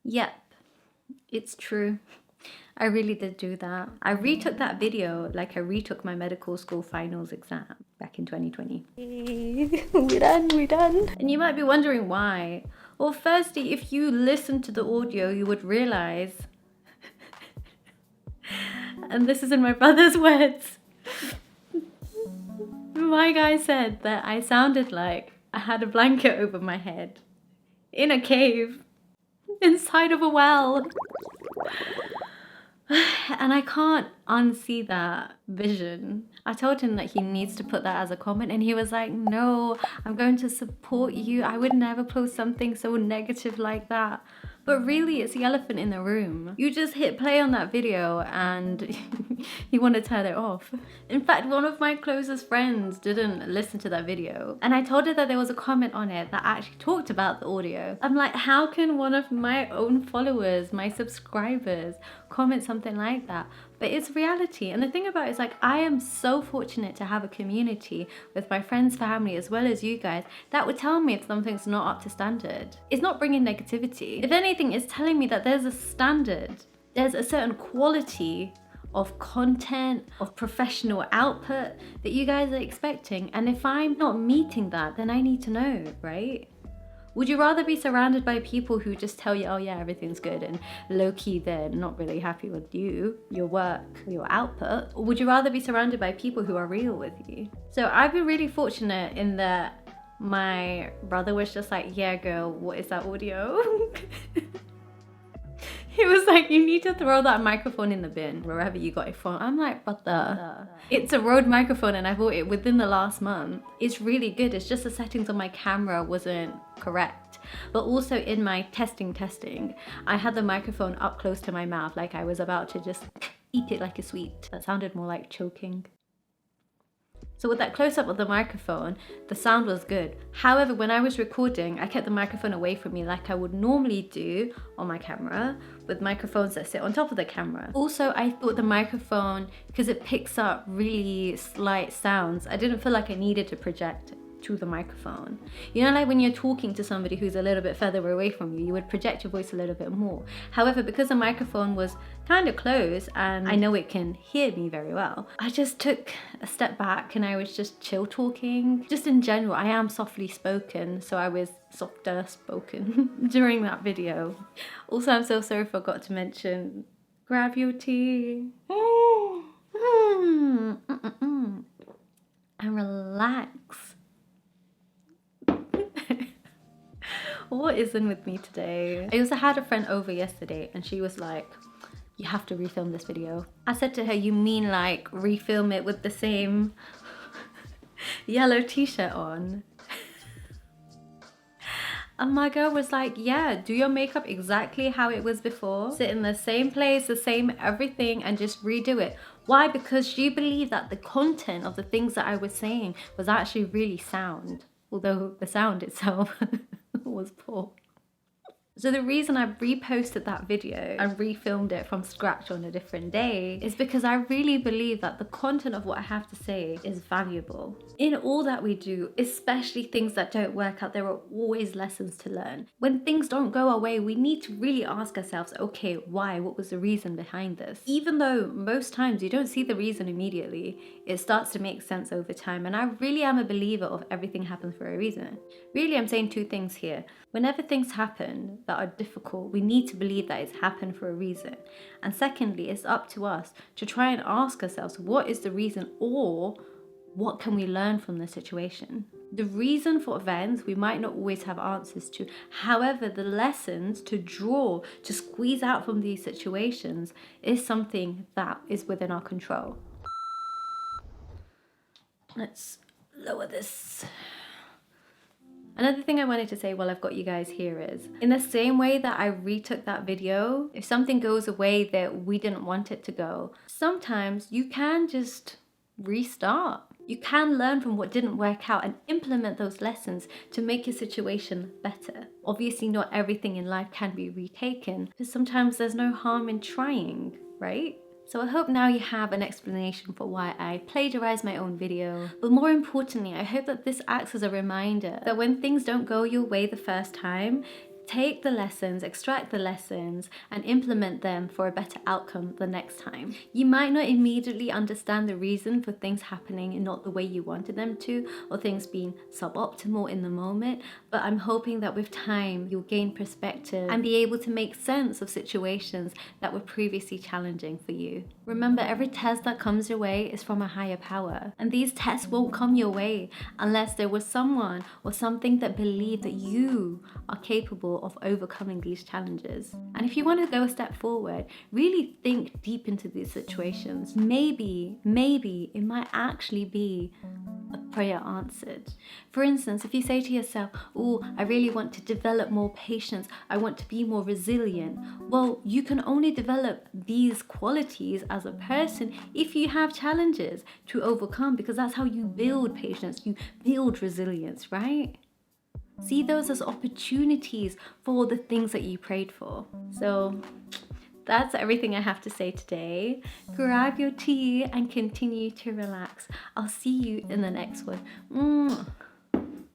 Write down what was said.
Yep, it's true. I really did do that. I retook that video like I retook my medical school finals exam back in 2020. We're done. And you might be wondering why. Well, firstly, if you listen to the audio, you would realize, and this is in my brother's words, my guy said that I sounded like I had a blanket over my head in a cave inside of a well. And I can't unsee that vision. I told him that he needs to put that as a comment, and he was like, no, I'm going to support you. I would never post something so negative like that. But really, it's the elephant in the room. You just hit play on that video and you want to turn it off. In fact, one of my closest friends didn't listen to that video. And I told her that there was a comment on it that actually talked about the audio. I'm like, how can one of my own followers, my subscribers, comment something like that? But it's reality. And the thing about it is, like, I am so fortunate to have a community with my friends, family, as well as you guys, that would tell me if something's not up to standard. It's not bringing negativity. If anything, it's telling me that there's a standard. There's a certain quality of content, of professional output that you guys are expecting. And if I'm not meeting that, then I need to know, right? Would you rather be surrounded by people who just tell you, oh yeah, everything's good, and low-key they're not really happy with you, your work, your output? Or would you rather be surrounded by people who are real with you? So I've been really fortunate in that my brother was just like, yeah girl, what is that audio? He was like, you need to throw that microphone in the bin wherever you got it from. I'm like, brother, it's a Rode microphone and I bought it within the last month. It's really good. It's just the settings on my camera wasn't correct. But also in my testing, I had the microphone up close to my mouth like I was about to just eat it like a sweet. That sounded more like choking. So with that close-up of the microphone, the sound was good. However, when I was recording, I kept the microphone away from me like I would normally do on my camera with microphones that sit on top of the camera. Also, I thought the microphone, because it picks up really slight sounds, I didn't feel like I needed to project to the microphone. You know, like when you're talking to somebody who's a little bit further away from you, you would project your voice a little bit more. However, because the microphone was kind of close and I know it can hear me very well, I just took a step back and I was just chill talking. Just in general, I am softly spoken, so I was softer spoken during that video. Also, I'm so sorry I forgot to mention, grab your tea and relax. What is in with me today? I also had a friend over yesterday and she was like, you have to refilm this video. I said to her, you mean like refilm it with the same yellow t-shirt on? And my girl was like, yeah, do your makeup exactly how it was before. Sit in the same place, the same everything, and just redo it. Why? Because she believed that the content of the things that I was saying was actually really sound, although the sound itself was poor. So the reason I reposted that video and refilmed it from scratch on a different day is because I really believe that the content of what I have to say is valuable. In all that we do, especially things that don't work out, there are always lessons to learn. When things don't go our way, we need to really ask ourselves, okay, why? What was the reason behind this? Even though most times you don't see the reason immediately, it starts to make sense over time. And I really am a believer of everything happens for a reason. Really, I'm saying two things here. Whenever things happen that are difficult, we need to believe that it's happened for a reason. And secondly, it's up to us to try and ask ourselves, what is the reason, or what can we learn from the situation? The reason for events, we might not always have answers to. However, the lessons to draw, to squeeze out from these situations is something that is within our control. Let's lower this. Another thing I wanted to say while I've got you guys here is, in the same way that I retook that video, if something goes away that we didn't want it to go, sometimes you can just restart. You can learn from what didn't work out and implement those lessons to make your situation better. Obviously, not everything in life can be retaken, but sometimes there's no harm in trying, right? So I hope now you have an explanation for why I plagiarized my own video. But more importantly, I hope that this acts as a reminder that when things don't go your way the first time, Take the lessons, extract the lessons, and implement them for a better outcome the next time. You might not immediately understand the reason for things happening and not the way you wanted them to, or things being suboptimal in the moment, but I'm hoping that with time you'll gain perspective and be able to make sense of situations that were previously challenging for you. Remember, every test that comes your way is from a higher power, and these tests won't come your way unless there was someone or something that believed that you are capable of overcoming these challenges. And if you want to go a step forward, really think deep into these situations. Maybe it might actually be a prayer answered. For instance, if you say to yourself, oh, I really want to develop more patience, I want to be more resilient. Well, you can only develop these qualities as a person if you have challenges to overcome, because that's how you build patience, you build resilience, right? See those as opportunities for the things that you prayed for. So that's everything I have to say today. Grab your tea and continue to relax. I'll see you in the next one.